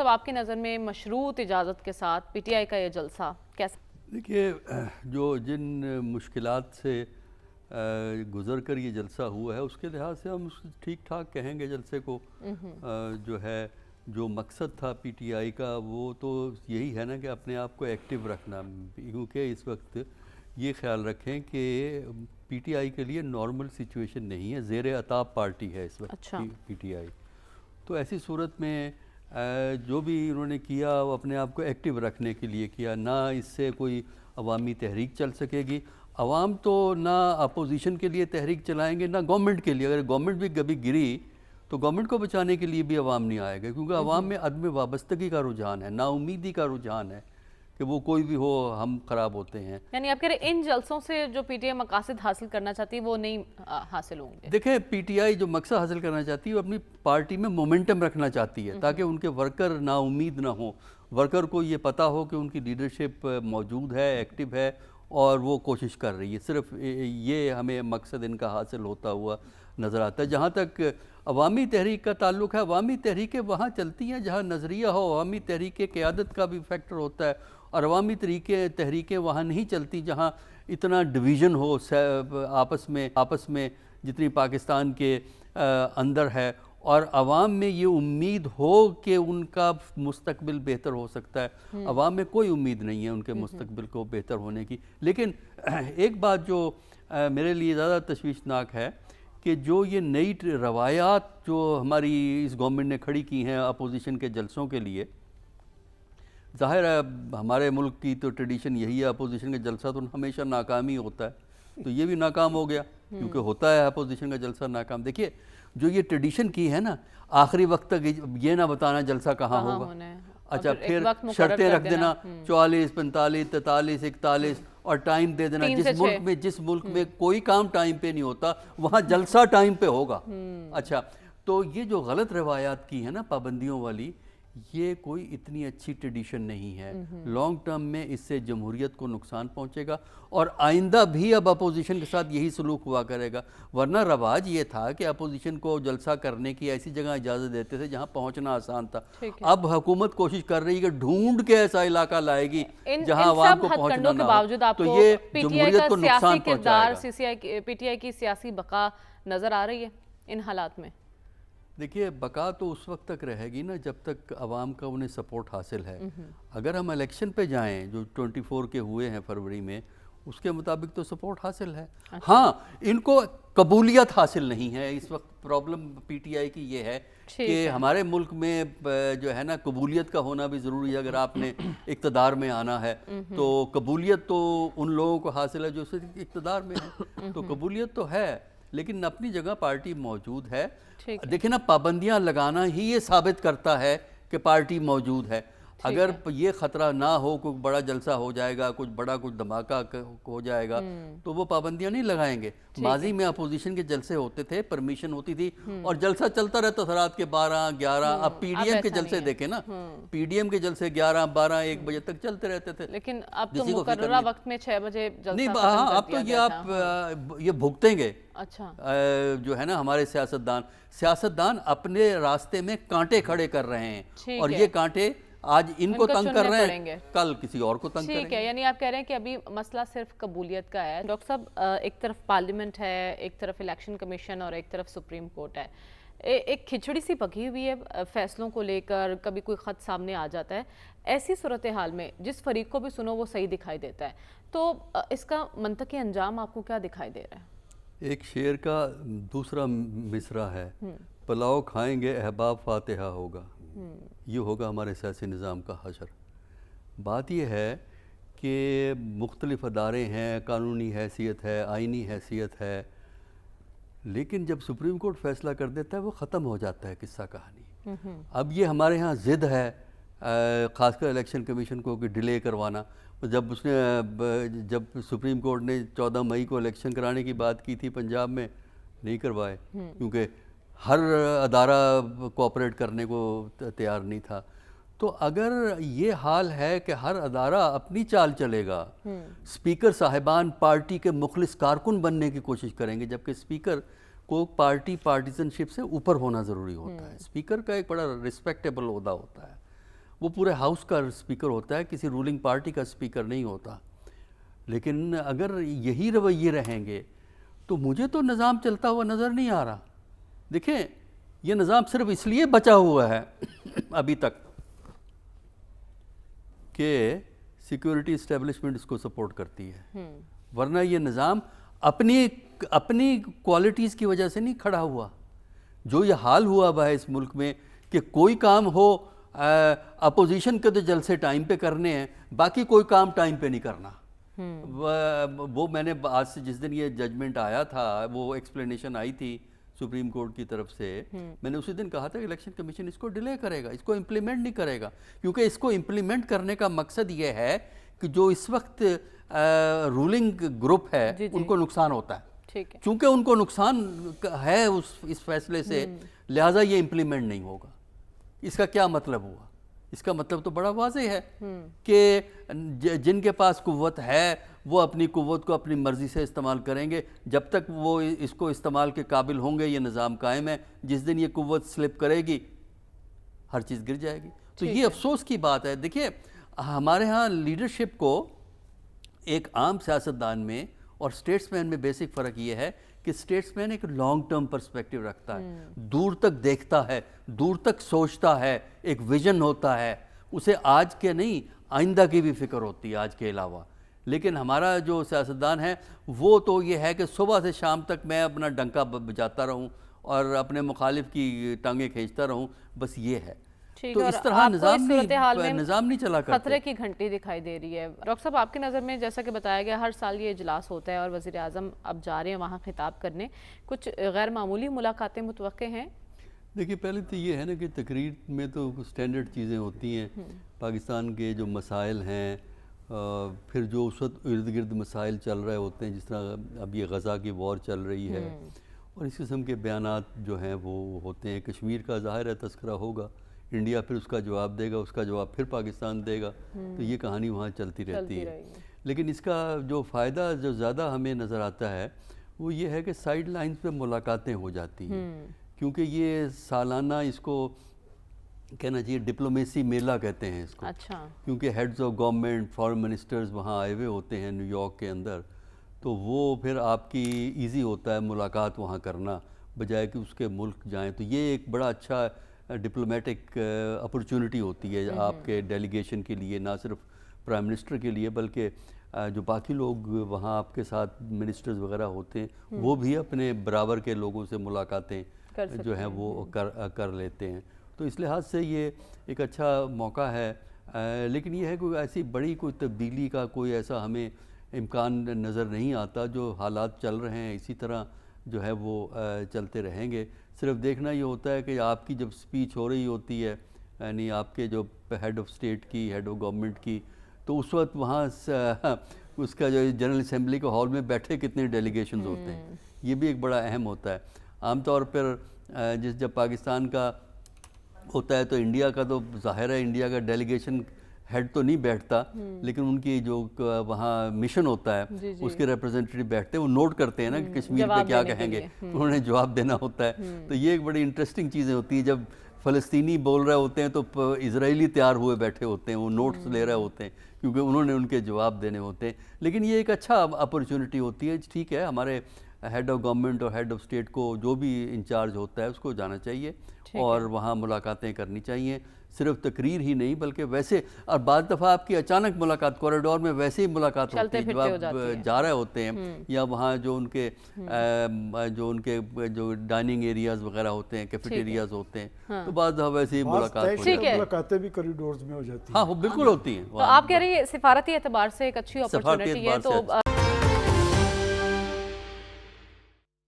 صاحب آپ کی نظر میں مشروط اجازت کے ساتھ پی ٹی آئی کا یہ جلسہ کیسا؟ دیکھیے جو جن مشکلات سے گزر کر یہ جلسہ ہوا ہے اس کے لحاظ سے ہم ٹھیک ٹھاک کہیں گے جلسے کو. جو ہے جو مقصد تھا پی ٹی آئی کا وہ تو یہی ہے نا کہ اپنے آپ کو ایکٹیو رکھنا, کیونکہ اس وقت یہ خیال رکھیں کہ پی ٹی آئی کے لیے نارمل سچویشن نہیں ہے, زیر عطاب پارٹی ہے اس وقت پی ٹی آئی. تو ایسی صورت میں جو بھی انہوں نے کیا وہ اپنے آپ کو ایکٹیو رکھنے کے لیے کیا, نہ اس سے کوئی عوامی تحریک چل سکے گی. عوام تو نہ اپوزیشن کے لیے تحریک چلائیں گے نہ گورنمنٹ کے لیے. اگر گورنمنٹ بھی کبھی گری تو گورنمنٹ کو بچانے کے لیے بھی عوام نہیں آئے گا, کیونکہ عوام میں عدم وابستگی کا رجحان ہے, نا امیدی کا رجحان ہے کہ وہ کوئی بھی ہو ہم خراب ہوتے ہیں. یعنی آپ کہہ رہے ہیں ان جلسوں سے جو پی ٹی آئی مقاصد حاصل کرنا چاہتی ہے وہ نہیں حاصل ہوں گے؟ دیکھیں پی ٹی آئی جو مقصد حاصل کرنا چاہتی ہے وہ اپنی پارٹی میں مومنٹم رکھنا چاہتی ہے تاکہ ان کے ورکر نا امید نہ ہوں, ورکر کو یہ پتہ ہو کہ ان کی لیڈرشپ موجود ہے, ایکٹیو ہے اور وہ کوشش کر رہی ہے. صرف یہ ہمیں مقصد ان کا حاصل ہوتا ہوا نظر آتا ہے. جہاں تک عوامی تحریک کا تعلق ہے, عوامی تحریکیں وہاں چلتی ہیں جہاں نظریہ ہو, عوامی تحریک قیادت کا بھی فیکٹر ہوتا ہے, اور عوامی تحریکیں وہاں نہیں چلتی جہاں اتنا ڈویژن ہو آپس میں جتنی پاکستان کے اندر ہے, اور عوام میں یہ امید ہو کہ ان کا مستقبل بہتر ہو سکتا ہے. عوام میں کوئی امید نہیں ہے ان کے مستقبل کو بہتر ہونے کی. لیکن ایک بات جو میرے لیے زیادہ تشویشناک ہے کہ جو یہ نئی روایات جو ہماری اس گورنمنٹ نے کھڑی کی ہیں اپوزیشن کے جلسوں کے لیے, ظاہر ہے ہمارے ملک کی تو ٹریڈیشن یہی ہے اپوزیشن کا جلسہ تو ہمیشہ ناکامی ہوتا ہے, تو یہ بھی ناکام ہو گیا کیونکہ ہوتا ہے اپوزیشن کا جلسہ ناکام. دیکھیے جو یہ ٹریڈیشن کی ہے نا آخری وقت تک یہ نہ بتانا جلسہ کہاں ہوگا, اچھا پھر شرطیں رکھ دینا 44, 45, 43, 41 اور ٹائم دے دینا. جس ملک میں کوئی کام ٹائم پہ نہیں ہوتا وہاں جلسہ ٹائم پہ ہوگا. اچھا تو یہ جو غلط روایات کی ہے نا پابندیوں والی, یہ کوئی اتنی اچھی ٹریڈیشن نہیں ہے. لانگ ٹرم میں اس سے جمہوریت کو نقصان پہنچے گا, اور آئندہ بھی اب اپوزیشن کے ساتھ یہی سلوک ہوا کرے گا. ورنہ رواج یہ تھا کہ اپوزیشن کو جلسہ کرنے کی ایسی جگہ اجازت دیتے تھے جہاں پہنچنا آسان تھا. اب حکومت کوشش کر رہی ہے کہ ڈھونڈ کے ایسا علاقہ لائے گی جہاں عوام کو پہنچنا نہ ہو, تو یہ جمہوریت کو نقصان پہنچائے گا. پی ٹی آئی کی سیاسی بقا نظر آ رہی ہے ان حالات میں؟ دیکھیے بقا تو اس وقت تک رہے گی نا جب تک عوام کا انہیں سپورٹ حاصل ہے. اگر ہم الیکشن پہ جائیں جو 24 کے ہوئے ہیں فروری میں, اس کے مطابق تو سپورٹ حاصل ہے. ہاں ان کو قبولیت حاصل نہیں ہے اس وقت. پرابلم پی ٹی آئی کی یہ ہے کہ ہمارے ملک میں جو ہے نا قبولیت کا ہونا بھی ضروری ہے. اگر آپ نے اقتدار میں آنا ہے تو قبولیت تو ان لوگوں کو حاصل ہے جو صرف اقتدار میں ہے. تو قبولیت تو ہے لیکن اپنی جگہ پارٹی موجود ہے. دیکھیں نا پابندیاں لگانا ہی یہ ثابت کرتا ہے کہ پارٹی موجود ہے. اگر یہ خطرہ نہ ہو کوئی بڑا جلسہ ہو جائے گا, کچھ دھماکہ ہو جائے گا, تو وہ پابندیاں نہیں لگائیں گے. ماضی میں اپوزیشن کے جلسے ہوتے تھے, پرمیشن ہوتی تھی اور جلسہ چلتا رہتا تھا رات کے 12, 11. اب پی ڈی ایم کے جلسے دیکھیں نا, پی ڈی ایم کے جلسے 11, 12, 1 بجے تک چلتے رہتے تھے. لیکن اب تو مقررہ وقت میں 6 بجے جلسہ نہیں, اب تو یہ آپ یہ بھگتیں گے. جو ہے نا ہمارے سیاستدان اپنے راستے میں کانٹے کھڑے کر رہے ہیں, اور یہ کانٹے آج ان کو تنگ کر رہے ہیں, کل کسی اور کو تنگ کریں گے. ٹھیک ہے, یعنی آپ کہہ رہے ہیں کہ ابھی مسئلہ صرف قبولیت کا ہے. ڈاکٹر صاحب ایک طرف پارلیمنٹ ہے, ایک طرف الیکشن کمیشن اور ایک طرف سپریم کورٹ ہے. ایک کھچڑی سی پکی ہوئی ہے فیصلوں کو لے کر, کبھی کوئی خط سامنے آ جاتا ہے. ایسی صورتحال میں جس فریق کو بھی سنو وہ صحیح دکھائی دیتا ہے, تو اس کا منطقی انجام آپ کو کیا دکھائی دے رہا ہے؟ ایک شعر کا دوسرا مصرع ہے, پلاؤ کھائیں گے احباب فاتحہ ہوگا. یہ ہوگا ہمارے سیاسی نظام کا حشر. بات یہ ہے کہ مختلف ادارے ہیں, قانونی حیثیت ہے, آئینی حیثیت ہے, لیکن جب سپریم کورٹ فیصلہ کر دیتا ہے وہ ختم ہو جاتا ہے قصہ کہانی. اب یہ ہمارے ہاں ضد ہے خاص کر الیکشن کمیشن کو کہ ڈیلے کروانا. جب سپریم کورٹ نے 14 مئی کو الیکشن کرانے کی بات کی تھی پنجاب میں, نہیں کروائے کیونکہ ہر ادارہ کوآپریٹ کرنے کو تیار نہیں تھا. تو اگر یہ حال ہے کہ ہر ادارہ اپنی چال چلے گا, اسپیکر صاحبان پارٹی کے مخلص کارکن بننے کی کوشش کریں گے, جبکہ اسپیکر کو پارٹیزن شپ سے اوپر ہونا ضروری ہوتا ہے. اسپیکر کا ایک بڑا رسپیکٹیبل عہدہ ہوتا ہے. وہ پورے ہاؤس کا اسپیکر ہوتا ہے، کسی رولنگ پارٹی کا اسپیکر نہیں ہوتا. لیکن اگر یہی رویے رہیں گے تو مجھے تو نظام چلتا ہوا نظر نہیں آ رہا. دیکھیں یہ نظام صرف اس لیے بچا ہوا ہے ابھی تک کہ سیکیورٹی اسٹیبلشمنٹ اس کو سپورٹ کرتی ہے، ورنہ یہ نظام اپنی کوالٹیز کی وجہ سے نہیں کھڑا ہوا. جو یہ حال ہوا ہوا ہے اس ملک میں کہ کوئی کام ہو اپوزیشن کے تو جلسے ٹائم پہ کرنے ہیں، باقی کوئی کام ٹائم پہ نہیں کرنا. وہ میں نے آج سے جس دن یہ ججمنٹ آیا تھا، وہ ایکسپلینیشن آئی تھی سپریم کورٹ کی طرف سے، میں نے اسی دن کہا تھا کہ الیکشن کمیشن اس کو ڈیلے کرے گا، اس کو امپلیمنٹ نہیں کرے گا، کیونکہ اس کو امپلیمنٹ کرنے کا مقصد یہ ہے کہ جو اس وقت رولنگ گروپ ہے ان کو نقصان ہوتا ہے. چونکہ ان کو نقصان ہے اس فیصلے سے، لہٰذا یہ امپلیمنٹ نہیں ہوگا. اس کا کیا مطلب ہوا؟ اس کا مطلب تو بڑا واضح ہے کہ جن کے پاس قوت ہے وہ اپنی قوت کو اپنی مرضی سے استعمال کریں گے. جب تک وہ اس کو استعمال کے قابل ہوں گے یہ نظام قائم ہے. جس دن یہ قوت سلپ کرے گی ہر چیز گر جائے گی. تو یہ افسوس کی بات ہے. دیکھیے ہمارے ہاں لیڈرشپ کو ایک عام سیاستدان میں اور اسٹیٹس مین میں بیسک فرق یہ ہے کہ اسٹیٹس مین ایک لانگ ٹرم پرسپیکٹیو رکھتا ہے، دور تک دیکھتا ہے، دور تک سوچتا ہے، ایک ویژن ہوتا ہے، اسے آج کے نہیں آئندہ کی بھی فکر ہوتی ہے آج کے علاوہ. لیکن ہمارا جو سیاستدان ہے وہ تو یہ ہے کہ صبح سے شام تک میں اپنا ڈنکا بجاتا رہوں اور اپنے مخالف کی ٹانگیں کھینچتا رہوں، بس یہ ہے. تو اس طرح نظام نہیں چلا کرتے. خطرے کی گھنٹی دکھائی دے رہی ہے. ڈاکٹر صاحب آپ کی نظر میں جیسا کہ بتایا گیا ہر سال یہ اجلاس ہوتا ہے اور وزیر اعظم اب جا رہے ہیں وہاں خطاب کرنے، کچھ غیر معمولی ملاقاتیں متوقع ہیں؟ دیکھیے پہلے تو یہ ہے نا کہ تقریر میں تو سٹینڈرڈ چیزیں ہوتی ہیں، پاکستان کے جو مسائل ہیں، پھر جو اس وقت ارد گرد مسائل چل رہے ہوتے ہیں، جس طرح اب یہ غزہ کی وار چل رہی ہے اور اس قسم کے بیانات جو ہیں وہ ہوتے ہیں. کشمیر کا ظاہر ہے تذکرہ ہوگا، انڈیا پھر اس کا جواب دے گا، اس کا جواب پھر پاکستان دے گا، تو یہ کہانی وہاں چلتی رہتی ہے. لیکن اس کا جو فائدہ جو زیادہ ہمیں نظر آتا ہے وہ یہ ہے کہ سائیڈ لائنز پہ ملاقاتیں ہو جاتی ہیں، کیونکہ یہ سالانہ اس کو کہنا چاہیے ڈپلومیسی میلہ کہتے ہیں اس کو. کیونکہ heads of government, foreign ministers وہاں آئے ہوئے ہوتے ہیں نیو یارک کے اندر، تو وہ پھر آپ کی ایزی ہوتا ہے ملاقات وہاں کرنا بجائے کہ اس کے ملک جائیں. تو یہ ایک بڑا اچھا ڈپلومیٹک اپرچونٹی ہوتی ہے آپ کے ڈیلیگیشن کے لیے، نہ صرف پرائم منسٹر کے لیے بلکہ جو باقی لوگ وہاں آپ کے ساتھ منسٹرز وغیرہ ہوتے ہیں وہ بھی اپنے برابر کے لوگوں سے ملاقاتیں جو ہیں وہ کر لیتے ہیں. تو اس لحاظ سے یہ ایک اچھا موقع ہے. لیکن یہ ہے کہ ایسی بڑی کوئی تبدیلی کا کوئی ایسا ہمیں امکان نظر نہیں آتا. جو حالات چل رہے ہیں اسی طرح جو ہے وہ چلتے رہیں گے. صرف دیکھنا یہ ہوتا ہے کہ آپ کی جب سپیچ ہو رہی ہوتی ہے، یعنی آپ کے جو ہیڈ آف اسٹیٹ کی، ہیڈ آف گورنمنٹ کی، تو اس وقت وہاں اس کا جو جنرل اسمبلی کے ہال میں بیٹھے کتنے ڈیلیگیشنز ہوتے ہیں، یہ بھی ایک بڑا اہم ہوتا ہے. عام طور پر جب پاکستان کا ہوتا ہے تو انڈیا کا تو ظاہر ہے انڈیا کا ڈیلیگیشن ہیڈ تو نہیں بیٹھتا، لیکن ان کی جو وہاں مشن ہوتا ہے اس کے ریپرزنٹیٹیو بیٹھتے ہیں، وہ نوٹ کرتے ہیں نا کہ کشمیر پہ کیا کہیں گے، انہوں نے جواب دینا ہوتا ہے. تو یہ ایک بڑی انٹرسٹنگ چیزیں ہوتی ہیں. جب فلسطینی بول رہے ہوتے ہیں تو اسرائیلی تیار ہوئے بیٹھے ہوتے ہیں، وہ نوٹس لے رہے ہوتے ہیں کیونکہ انہوں نے ان کے جواب دینے ہوتے ہیں. لیکن یہ ایک اچھا اپرچونٹی ہوتی ہے. ٹھیک ہے، ہمارے ہیڈ آف گورنمنٹ اور ہیڈ آف اسٹیٹ کو جو بھی انچارج ہوتا ہے اس کو جانا چاہیے اور وہاں ملاقاتیں کرنی چاہیے. صرف تقریر ہی نہیں بلکہ ویسے، اور بعض دفعہ آپ کی اچانک ملاقات کوریڈور میں ویسے ہی ملاقات ہوتی ہے جب آپ جا رہے ہوتے ہیں، یا وہاں جو ان کے جو ڈائننگ ایریاز وغیرہ ہوتے ہیں، کیفیٹیریاز ہوتے ہیں، تو بعض دفعہ ویسے ہی ملاقاتیں بھی کوریڈورز میں ہو جاتی ہیں. ہاں بالکل ہوتی ہیں. تو آپ کہہ رہی ہیں سفارتی اعتبار سے ایک اچھی اپرچونٹی ہے. تو